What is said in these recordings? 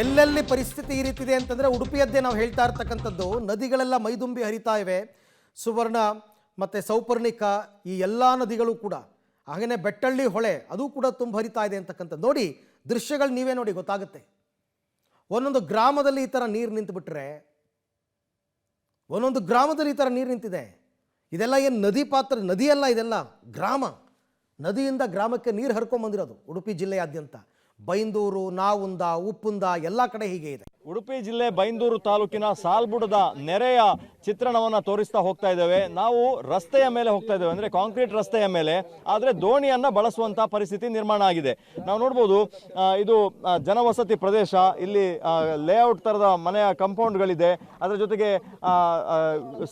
ಎಲ್ಲೆಲ್ಲಿ ಪರಿಸ್ಥಿತಿ ಈ ರೀತಿದೆ ಅಂತಂದರೆ ಉಡುಪಿಯದ್ದೇ ನಾವು ಹೇಳ್ತಾ ಇರ್ತಕ್ಕಂಥದ್ದು. ನದಿಗಳೆಲ್ಲ ಮೈದುಂಬಿ ಹರಿತಾ ಇವೆ. ಸುವರ್ಣ ಮತ್ತು ಸೌಪರ್ಣಿಕ ಈ ಎಲ್ಲ ನದಿಗಳು ಕೂಡ, ಹಾಗೆಯೇ ಬೆಟ್ಟಳ್ಳಿ ಹೊಳೆ ಅದು ಕೂಡ ತುಂಬ ಹರಿತಾ ಇದೆ ಅಂತಕ್ಕಂಥದ್ದು. ನೋಡಿ ದೃಶ್ಯಗಳು ನೀವೇ ನೋಡಿ ಗೊತ್ತಾಗುತ್ತೆ. ಒಂದೊಂದು ಗ್ರಾಮದಲ್ಲಿ ಈ ಥರ ನೀರು ನಿಂತುಬಿಟ್ರೆ, ಒಂದೊಂದು ಗ್ರಾಮದಲ್ಲಿ ಈ ಥರ ನೀರು ನಿಂತಿದೆ. ಇದೆಲ್ಲ ಏನು ನದಿ ಪಾತ್ರ, ನದಿಯಲ್ಲ, ಇದೆಲ್ಲ ಗ್ರಾಮ. ನದಿಯಿಂದ ಗ್ರಾಮಕ್ಕೆ ನೀರು ಹರ್ಕೊಂಬಂದಿರೋದು ಉಡುಪಿ ಜಿಲ್ಲೆಯಾದ್ಯಂತ. ಬೈಂದೂರು, ನಾವುಂದ, ಉಪ್ಪುಂದ ಎಲ್ಲ ಕಡೆ ಹೀಗೆ ಇದೆ. ಉಡುಪಿ ಜಿಲ್ಲೆ ಬೈಂದೂರು ತಾಲೂಕಿನ ಸಾಲ್ಬುಡದ ನೆರೆಯ ಚಿತ್ರಣವನ್ನು ತೋರಿಸ್ತಾ ಹೋಗ್ತಾ ಇದ್ದೇವೆ. ನಾವು ರಸ್ತೆಯ ಮೇಲೆ ಹೋಗ್ತಾ ಇದ್ದೇವೆ, ಅಂದರೆ ಕಾಂಕ್ರೀಟ್ ರಸ್ತೆಯ ಮೇಲೆ, ಆದರೆ ದೋಣಿಯನ್ನು ಬಳಸುವಂಥ ಪರಿಸ್ಥಿತಿ ನಿರ್ಮಾಣ ಆಗಿದೆ. ನಾವು ನೋಡ್ಬೋದು, ಇದು ಜನವಸತಿ ಪ್ರದೇಶ. ಇಲ್ಲಿ ಲೇಔಟ್ ಥರದ ಮನೆಯ ಕಾಂಪೌಂಡ್ಗಳಿದೆ. ಅದರ ಜೊತೆಗೆ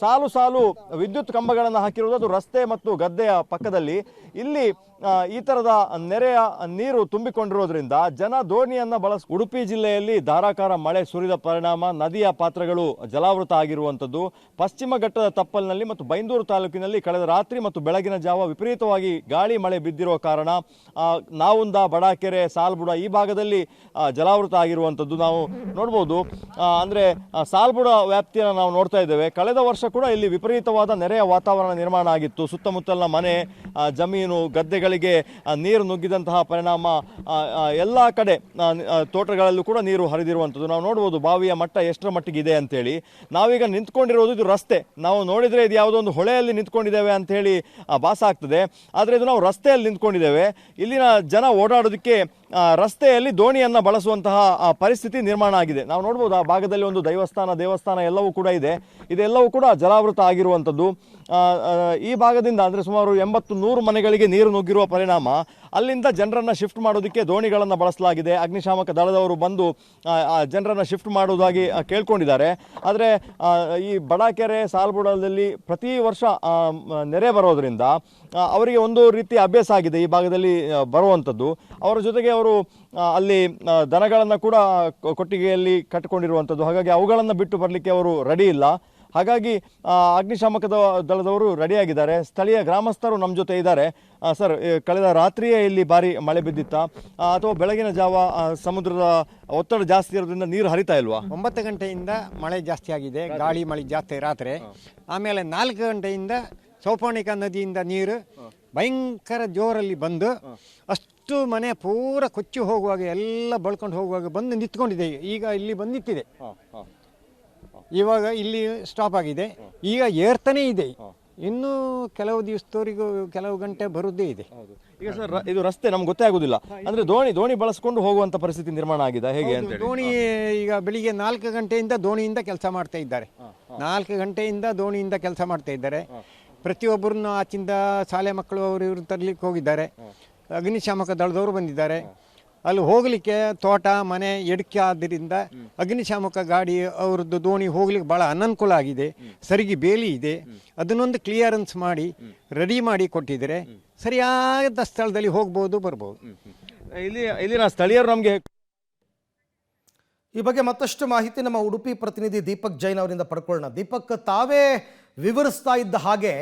ಸಾಲು ಸಾಲು ವಿದ್ಯುತ್ ಕಂಬಗಳನ್ನು ಹಾಕಿರುವುದು ಅದು ರಸ್ತೆ ಮತ್ತು ಗದ್ದೆಯ ಪಕ್ಕದಲ್ಲಿ. ಇಲ್ಲಿ ಈ ಥರದ ನೆರೆಯ ನೀರು ತುಂಬಿಕೊಂಡಿರೋದ್ರಿಂದ ಜನ ದೋಣಿಯನ್ನು ಉಡುಪಿ ಜಿಲ್ಲೆಯಲ್ಲಿ ಧಾರಾಕಾರ ಮಳೆ ಸುರಿದ ಪರಿಣಾಮ ನದಿಯ ಪಾತ್ರಗಳು ಜಲಾವೃತ ಆಗಿರುವಂಥದ್ದು. ಪಶ್ಚಿಮ ಘಟ್ಟದ ತಪ್ಪಲಿನಲ್ಲಿ ಮತ್ತು ಬೈಂದೂರು ತಾಲೂಕಿನಲ್ಲಿ ಕಳೆದ ರಾತ್ರಿ ಮತ್ತು ಬೆಳಗಿನ ಜಾವ ವಿಪರೀತವಾಗಿ ಗಾಳಿ ಮಳೆ ಬಿದ್ದಿರುವ ಕಾರಣ ನಾವುಂದ, ಬಡಾಕೆರೆ, ಸಾಲ್ಬುಡ ಈ ಭಾಗದಲ್ಲಿ ಜಲಾವೃತ ಆಗಿರುವಂಥದ್ದು ನಾವು ನೋಡ್ಬೋದು. ಅಂದರೆ ಸಾಲ್ಬುಡ ವ್ಯಾಪ್ತಿಯನ್ನು ನಾವು ನೋಡ್ತಾ ಇದ್ದೇವೆ. ಕಳೆದ ವರ್ಷ ಕೂಡ ಇಲ್ಲಿ ವಿಪರೀತವಾದ ನೆರೆಯ ವಾತಾವರಣ ನಿರ್ಮಾಣ ಆಗಿತ್ತು. ಸುತ್ತಮುತ್ತಲಿನ ಮನೆ, ಜಮೀನು, ಗದ್ದೆಗಳಿಗೆ ನೀರು ನುಗ್ಗಿದಂತಹ ಪರಿಣಾಮ ಎಲ್ಲ ಕಡೆ ತೋಟಗಳಲ್ಲೂ ಕೂಡ ನೀರು ಹರಿದಿರುವಂಥದ್ದು ನಾವು ನೋಡ್ಬೋದು. ಬಾವಿಯ ಮಟ್ಟ ಎಷ್ಟರ ಮಟ್ಟಿಗೆ ಇದೆ ಅಂತೇಳಿ. ನಾವೀಗ ನಿಂತ್ಕೊಂಡಿರೋದು ಇದು ರಸ್ತೆ. ನಾವು ನೋಡಿದರೆ ಇದು ಯಾವುದೋ ಒಂದು ಹೊಳೆಯಲ್ಲಿ ನಿಂತ್ಕೊಂಡಿದ್ದೇವೆ ಅಂಥೇಳಿ ಭಾಸ ಆಗ್ತದೆ, ಆದರೆ ಇದು ನಾವು ರಸ್ತೆಯಲ್ಲಿ ನಿಂತ್ಕೊಂಡಿದ್ದೇವೆ. ಇಲ್ಲಿನ ಜನ ಓಡಾಡೋದಕ್ಕೆ ರಸ್ತೆಯಲ್ಲಿ ದೋಣಿಯನ್ನು ಬಳಸುವಂತಹ ಪರಿಸ್ಥಿತಿ ನಿರ್ಮಾಣ ಆಗಿದೆ. ನಾವು ನೋಡ್ಬೋದು ಆ ಭಾಗದಲ್ಲಿ ಒಂದು ದೇವಸ್ಥಾನ ಎಲ್ಲವೂ ಕೂಡ ಇದೆ. ಇದೆಲ್ಲವೂ ಕೂಡ ಜಲಾವೃತ ಆಗಿರುವಂಥದ್ದು. ಈ ಭಾಗದಿಂದ ಅಂದರೆ ಸುಮಾರು 80-100 ಮನೆಗಳಿಗೆ ನೀರು ನುಗ್ಗಿರುವ ಪರಿಣಾಮ ಅಲ್ಲಿಂದ ಜನರನ್ನು ಶಿಫ್ಟ್ ಮಾಡೋದಕ್ಕೆ ದೋಣಿಗಳನ್ನು ಬಳಸಲಾಗಿದೆ. ಅಗ್ನಿಶಾಮಕ ದಳದವರು ಬಂದು ಜನರನ್ನು ಶಿಫ್ಟ್ ಮಾಡೋದಾಗಿ ಕೇಳ್ಕೊಂಡಿದ್ದಾರೆ. ಆದರೆ ಈ ಬಡಾಕೆರೆ, ಸಾಲ್ಬುಡದಲ್ಲಿ ಪ್ರತಿ ವರ್ಷ ನೆರೆ ಬರೋದರಿಂದ ಅವರಿಗೆ ಒಂದು ರೀತಿ ಅಭ್ಯಾಸ ಆಗಿದೆ ಈ ಭಾಗದಲ್ಲಿ ಬರುವಂಥದ್ದು. ಅವರ ಜೊತೆಗೆ ಅವರು ಅಲ್ಲಿ ದನಗಳನ್ನು ಕೂಡ ಕೊಟ್ಟಿಗೆಯಲ್ಲಿ ಕಟ್ಟಿಕೊಂಡಿರುವಂಥದ್ದು. ಹಾಗಾಗಿ ಅವುಗಳನ್ನು ಬಿಟ್ಟು ಬರಲಿಕ್ಕೆ ಅವರು ರೆಡಿ ಇಲ್ಲ. ಹಾಗಾಗಿ ಅಗ್ನಿಶಾಮಕ ದಳದವರು ರೆಡಿಯಾಗಿದ್ದಾರೆ. ಸ್ಥಳೀಯ ಗ್ರಾಮಸ್ಥರು ನಮ್ಮ ಜೊತೆ ಇದ್ದಾರೆ. ಸರ್, ಕಳೆದ ರಾತ್ರಿಯೇ ಇಲ್ಲಿ ಭಾರಿ ಮಳೆ ಬಿದ್ದಿತ್ತಾ ಅಥವಾ ಬೆಳಗಿನ ಜಾವ ಸಮುದ್ರದ ಒತ್ತಡ ಜಾಸ್ತಿ ಇರೋದ್ರಿಂದ ನೀರು ಹರಿತಾ ಇಲ್ವಾ? 9 ಗಂಟೆಯಿಂದ ಮಳೆ ಜಾಸ್ತಿ ಆಗಿದೆ, ಗಾಳಿ ಮಳೆ ಜಾಸ್ತಿ ರಾತ್ರಿ. ಆಮೇಲೆ 4 ಗಂಟೆಯಿಂದ ಸೌಪರ್ಣಿಕ ನದಿಯಿಂದ ನೀರು ಭಯಂಕರ ಜೋರಲ್ಲಿ ಬಂದು ಅಷ್ಟು ಮನೆ ಪೂರ ಕೊಚ್ಚಿ ಹೋಗುವಾಗ, ಎಲ್ಲ ಬಳ್ಕೊಂಡು ಹೋಗುವಾಗ ಬಂದು ನಿಂತ್ಕೊಂಡಿದೆ. ಈಗ ಇಲ್ಲಿ ಬಂದು ನಿಂತಿದೆ. ಇವಾಗ ಇಲ್ಲಿ ಸ್ಟಾಪ್ ಆಗಿದೆ. ಈಗ ಏರ್ತಾನೇ ಇದೆ. ಇನ್ನೂ ಕೆಲವು ದಿವಸದವರೆಗೂ ಕೆಲವು ಗಂಟೆ ಬರುವುದೇ ಇದೆ. ಈಗ ಸರ್, ಇದು ರಸ್ತೆ ನಮ್ಗೆ ಗೊತ್ತೇ ಆಗುದಿಲ್ಲ. ಅಂದ್ರೆ ದೋಣಿ ಬಳಸ್ಕೊಂಡು ಹೋಗುವಂತ ಪರಿಸ್ಥಿತಿ ನಿರ್ಮಾಣ ಆಗಿದೆ ಹೇಗೆ ಅಂತ? ದೋಣಿ ಈಗ ಬೆಳಿಗ್ಗೆ 4 ಗಂಟೆಯಿಂದ ದೋಣಿಯಿಂದ ಕೆಲಸ ಮಾಡ್ತಾ ಇದ್ದಾರೆ. 4 ಗಂಟೆಯಿಂದ ದೋಣಿಯಿಂದ ಕೆಲಸ ಮಾಡ್ತಾ ಇದ್ದಾರೆ. ಪ್ರತಿಯೊಬ್ಬರನ್ನು ಆಚಿಂದ ಶಾಲೆ ಮಕ್ಕಳು ಅವರು ಇವರು ತರಲಿಕ್ಕೆ ಹೋಗಿದ್ದಾರೆ. ಅಗ್ನಿಶಾಮಕ ದಳದವರು ಬಂದಿದ್ದಾರೆ. ಅಲ್ಲಿ ಹೋಗಲಿಕ್ಕೆ ತೋಟ ಮನೆ ಎಡಕ್ಕೆ ಆದ್ದರಿಂದ ಅಗ್ನಿಶಾಮಕ ಗಾಡಿ ಅವ್ರದ್ದು ದೋಣಿ ಹೋಗ್ಲಿಕ್ಕೆ ಭಾಳ ಅನನುಕೂಲ ಆಗಿದೆ. ಸರಿಗೆ ಬೇಲಿ ಇದೆ, ಅದನ್ನೊಂದು ಕ್ಲಿಯರೆನ್ಸ್ ಮಾಡಿ ರೆಡಿ ಮಾಡಿ ಕೊಟ್ಟಿದ್ದಾರೆ. ಸರಿಯಾದ ಸ್ಥಳದಲ್ಲಿ ಹೋಗ್ಬೋದು, ಬರ್ಬೋದು. ಇಲ್ಲಿನ ಸ್ಥಳೀಯರು ನಮಗೆ ಈ ಬಗ್ಗೆ ಮತ್ತಷ್ಟು ಮಾಹಿತಿ ನಮ್ಮ ಉಡುಪಿ ಪ್ರತಿನಿಧಿ ದೀಪಕ್ ಜೈನ್ ಅವರಿಂದ ಪಡ್ಕೊಳ್ಳೋಣ. ದೀಪಕ್, ತಾವೇ ವಿವರಿಸ್ತಾ ಇದ್ದ ಹಾಗೆ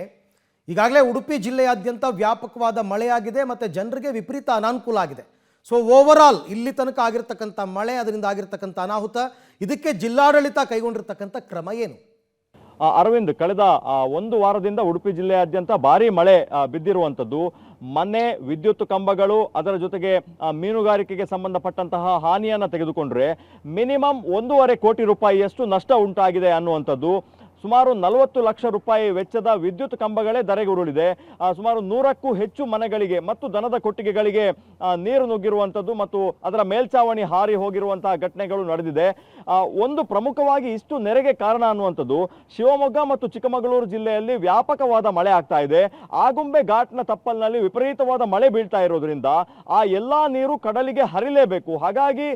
ಈಗಾಗಲೇ ಉಡುಪಿ ಜಿಲ್ಲೆಯಾದ್ಯಂತ ವ್ಯಾಪಕವಾದ ಮಳೆಯಾಗಿದೆ ಮತ್ತು ಜನರಿಗೆ ವಿಪರೀತ ಅನಾನುಕೂಲ ಆಗಿದೆ. ಸೊ ಓವರಾಲ್ ಇಲ್ಲಿ ತನಕ ಆಗಿರ್ತಕ್ಕಂಥ ಮಳೆ, ಅದರಿಂದ ಆಗಿರ್ತಕ್ಕಂಥ ಅನಾಹುತ, ಇದಕ್ಕೆ ಜಿಲ್ಲಾಡಳಿತ ಕೈಗೊಂಡಿರ್ತಕ್ಕಂಥ ಕ್ರಮ ಏನು? ಅರವಿಂದ್, ಕಳೆದ 1 ವಾರದಿಂದ ಉಡುಪಿ ಜಿಲ್ಲೆಯಾದ್ಯಂತ ಭಾರಿ ಮಳೆ ಬಿದ್ದಿರುವಂಥದ್ದು. ಮನೆ, ವಿದ್ಯುತ್ ಕಂಬಗಳು, ಅದರ ಜೊತೆಗೆ ಮೀನುಗಾರಿಕೆಗೆ ಸಂಬಂಧಪಟ್ಟಂತಹ ಹಾನಿಯನ್ನು ತೆಗೆದುಕೊಂಡ್ರೆ ಮಿನಿಮಮ್ 1.5 ಕೋಟಿ ರೂಪಾಯಿಯಷ್ಟು ನಷ್ಟ ಉಂಟಾಗಿದೆ ಅನ್ನುವಂಥದ್ದು. ಸುಮಾರು 40 ಲಕ್ಷ ರೂಪಾಯಿ ವೆಚ್ಚದ ವಿದ್ಯುತ್ ಕಂಬಗಳೇ ಧರೆಗುರುಳಿದೆ. ಸುಮಾರು 100ಕ್ಕೂ ಹೆಚ್ಚು ಮನೆಗಳಿಗೆ ಮತ್ತು ದನದ ಕೊಟ್ಟಿಗೆಗಳಿಗೆ ನೀರು ನುಗ್ಗಿರುವಂಥದ್ದು ಮತ್ತು ಅದರ ಮೇಲ್ಛಾವಣಿ ಹಾರಿ ಹೋಗಿರುವಂತಹ ಘಟನೆಗಳು ನಡೆದಿದೆ. ಒಂದು ಪ್ರಮುಖವಾಗಿ ಇಷ್ಟು ನೆರೆಗೆ ಕಾರಣ ಅನ್ನುವಂಥದ್ದು, ಶಿವಮೊಗ್ಗ ಮತ್ತು ಚಿಕ್ಕಮಗಳೂರು ಜಿಲ್ಲೆಯಲ್ಲಿ ವ್ಯಾಪಕವಾದ ಮಳೆ ಆಗ್ತಾ ಇದೆ. ಆಗುಂಬೆ ಘಾಟ್ನ ತಪ್ಪಲಿನಲ್ಲಿ ವಿಪರೀತವಾದ ಮಳೆ ಬೀಳ್ತಾ ಇರೋದ್ರಿಂದ ಆ ಎಲ್ಲ ನೀರು ಕಡಲಿಗೆ ಹರಿಲೇಬೇಕು. ಹಾಗಾಗಿ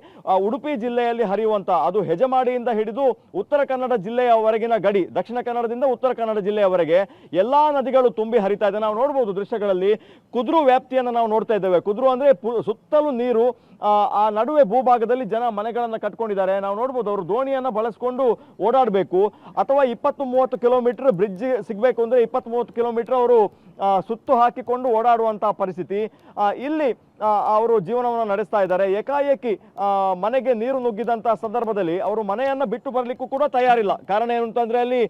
ಉಡುಪಿ ಜಿಲ್ಲೆಯಲ್ಲಿ ಹರಿಯುವಂತ, ಅದು ಹೆಜಮಾಡಿಯಿಂದ ಹಿಡಿದು ಉತ್ತರ ಕನ್ನಡ ಜಿಲ್ಲೆಯವರೆಗಿನ ಗಡಿ, ದಕ್ಷಿಣ ಕನ್ನಡದಿಂದ ಉತ್ತರ ಕನ್ನಡ ಜಿಲ್ಲೆಯವರೆಗೆ ಎಲ್ಲಾ ನದಿಗಳು ತುಂಬಿ ಹರಿತಾ ಇದೆ. ನಾವು ನೋಡಬಹುದು ದೃಶ್ಯಗಳಲ್ಲಿ ಕುದ್ರು ವ್ಯಾಪ್ತಿಯನ್ನು ನಾವು ನೋಡ್ತಾ ಇದ್ದೇವೆ. ಕುದ್ರು ಅಂದ್ರೆ ಸುತ್ತಲೂ ನೀರು ಆ ನಡುವೆ ಭೂಭಾಗದಲ್ಲಿ ಜನ ಮನೆಗಳನ್ನ ಕಟ್ಕೊಂಡಿದ್ದಾರೆ. ನಾವು ನೋಡ್ಬೋದು ಅವರು ದೋಣಿಯನ್ನ ಬಳಸ್ಕೊಂಡು ಓಡಾಡಬೇಕು, ಅಥವಾ 20-30 ಕಿಲೋಮೀಟರ್ ಬ್ರಿಡ್ಜ್ ಸಿಗಬೇಕು ಅಂದ್ರೆ 20-30 ಕಿಲೋಮೀಟರ್ ಅವರು ಸುತ್ತು ಹಾಕಿಕೊಂಡು ಓಡಾಡುವಂತಹ ಪರಿಸ್ಥಿತಿ. ಇಲ್ಲಿ ಅವರು ಜೀವನವನ್ನು ನಡೆಸ್ತಾ ಇದ್ದಾರೆ. ಏಕಾಏಕಿ ಮನೆಗೆ ನೀರು ನುಗ್ಗಿದಂತಹ ಸಂದರ್ಭದಲ್ಲಿ ಅವರು ಮನೆಯನ್ನ ಬಿಟ್ಟು ಬರ್ಲಿಕ್ಕೂ ಕೂಡ ತಯಾರಿಲ್ಲ. ಕಾರಣ ಏನು ಅಂತಂದ್ರೆ ಅಲ್ಲಿ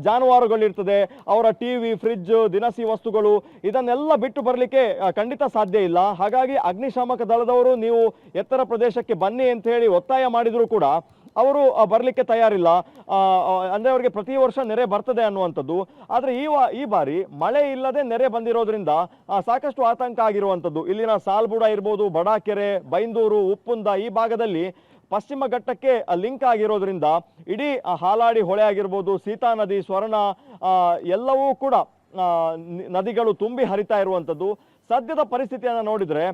ಜಾನುವಾರುಗಳಿರ್ತದೆ, ಅವರ ಟಿವಿ, ಫ್ರಿಡ್ಜ್, ದಿನಸಿ ವಸ್ತುಗಳು ಇದನ್ನೆಲ್ಲ ಬಿಟ್ಟು ಬರ್ಲಿಕ್ಕೆ ಖಂಡಿತ ಸಾಧ್ಯ ಇಲ್ಲ. ಹಾಗಾಗಿ ಅಗ್ನಿಶಾಮಕ ದಳದವರು ನೀವು ಎತ್ತರ ಪ್ರದೇಶಕ್ಕೆ ಬನ್ನಿ ಅಂತ ಹೇಳಿ ಒತ್ತಾಯ ಮಾಡಿದ್ರು ಕೂಡ ಅವರು ಬರಲಿಕ್ಕೆ ತಯಾರಿಲ್ಲ. ಅಂದ್ರೆ ಅವರಿಗೆ ಪ್ರತಿ ವರ್ಷ ನೆರೆ ಬರ್ತದೆ ಅನ್ನುವಂಥದ್ದು. ಆದ್ರೆ ಈ ಬಾರಿ ಮಳೆ ಇಲ್ಲದೆ ನೆರೆ ಬಂದಿರೋದ್ರಿಂದ ಸಾಕಷ್ಟು ಆತಂಕ ಆಗಿರುವಂಥದ್ದು. ಇಲ್ಲಿನ ಸಾಲ್ಬುಡ ಇರ್ಬೋದು, ಬಡಾಕೆರೆ, ಬೈಂದೂರು, ಉಪ್ಪುಂದ ಈ ಭಾಗದಲ್ಲಿ ಪಶ್ಚಿಮ ಘಟ್ಟಕ್ಕೆ ಲಿಂಕ್ ಆಗಿರೋದ್ರಿಂದ ಇಡೀ ಹಾಲಾಡಿ ಹೊಳೆ ಆಗಿರ್ಬೋದು, ಸೀತಾ ನದಿ, ಸ್ವರ್ಣ ಎಲ್ಲವೂ ಕೂಡ ನದಿಗಳು ತುಂಬಿ ಹರಿತಾ ಇರುವಂಥದ್ದು. ಸದ್ಯದ ಪರಿಸ್ಥಿತಿಯನ್ನು ನೋಡಿದ್ರೆ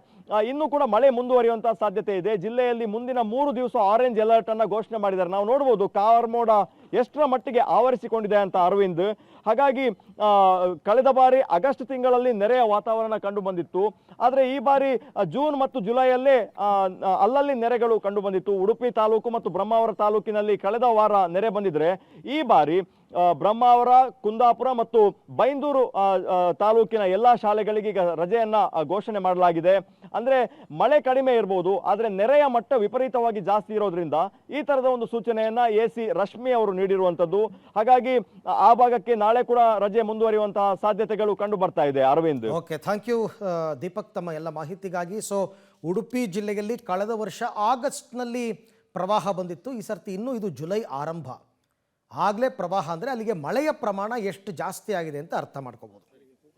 ಇನ್ನೂ ಕೂಡ ಮಳೆ ಮುಂದುವರಿಯುವಂತಹ ಸಾಧ್ಯತೆ ಇದೆ. ಜಿಲ್ಲೆಯಲ್ಲಿ ಮುಂದಿನ 3 ದಿವಸ ಆರೆಂಜ್ ಅಲರ್ಟ್ ಅನ್ನ ಘೋಷಣೆ ಮಾಡಿದ್ದಾರೆ. ನಾವು ನೋಡ್ಬೋದು ಕಾರ್ಮೋಡ ಎಷ್ಟರ ಮಟ್ಟಿಗೆ ಆವರಿಸಿಕೊಂಡಿದೆ ಅಂತ ಅರವಿಂದ್. ಹಾಗಾಗಿ ಕಳೆದ ಬಾರಿ ಆಗಸ್ಟ್ ತಿಂಗಳಲ್ಲಿ ನೆರೆಯ ವಾತಾವರಣ ಕಂಡು ಬಂದಿತ್ತು. ಆದ್ರೆ ಈ ಬಾರಿ ಜೂನ್ ಮತ್ತು ಜುಲೈಯಲ್ಲೇ ಅಲ್ಲಲ್ಲಿ ನೆರೆಗಳು ಕಂಡು ಬಂದಿತ್ತು. ಉಡುಪಿ ತಾಲೂಕು ಮತ್ತು ಬ್ರಹ್ಮಾವರ ತಾಲೂಕಿನಲ್ಲಿ ಕಳೆದ ವಾರ ನೆರೆ ಬಂದಿದ್ರೆ, ಈ ಬಾರಿ ಬ್ರಹ್ಮಾವರ, ಕುಂದಾಪುರ ಮತ್ತು ಬೈಂದೂರು ತಾಲೂಕಿನ ಎಲ್ಲಾ ಶಾಲೆಗಳಿಗೆ ಈಗ ರಜೆಯನ್ನ ಘೋಷಣೆ ಮಾಡಲಾಗಿದೆ. ಅಂದ್ರೆ ಮಳೆ ಕಡಿಮೆ ಇರಬಹುದು, ಆದ್ರೆ ನೆರೆಯ ಮಟ್ಟ ವಿಪರೀತವಾಗಿ ಜಾಸ್ತಿ ಇರೋದ್ರಿಂದ ಈ ತರದ ಒಂದು ಸೂಚನೆಯನ್ನ AC ರಶ್ಮಿ ಅವರು ನೀಡಿರುವಂತದ್ದು. ಹಾಗಾಗಿ ಆ ಭಾಗಕ್ಕೆ ನಾಳೆ ಕೂಡ ರಜೆ ಮುಂದುವರಿಯುವಂತಹ ಸಾಧ್ಯತೆಗಳು ಕಂಡು ಬರ್ತಾ ಇದೆ. Aravind, okay, thank you Deepak ತಮ್ಮ ಎಲ್ಲ ಮಾಹಿತಿಗಾಗಿ. ಸೊ ಉಡುಪಿ ಜಿಲ್ಲೆಯಲ್ಲಿ ಕಳೆದ ವರ್ಷ ಆಗಸ್ಟ್ನಲ್ಲಿ ಪ್ರವಾಹ ಬಂದಿತ್ತು. ಈ ಸರ್ತಿ ಇನ್ನೂ ಇದು ಜುಲೈ ಆರಂಭ ಆಗಲೇ ಪ್ರವಾಹ ಅಂದರೆ ಅಲ್ಲಿಗೆ ಮಳೆಯ ಪ್ರಮಾಣ ಎಷ್ಟು ಜಾಸ್ತಿ ಆಗಿದೆ ಅಂತ ಅರ್ಥ ಮಾಡ್ಕೋಬೋದು.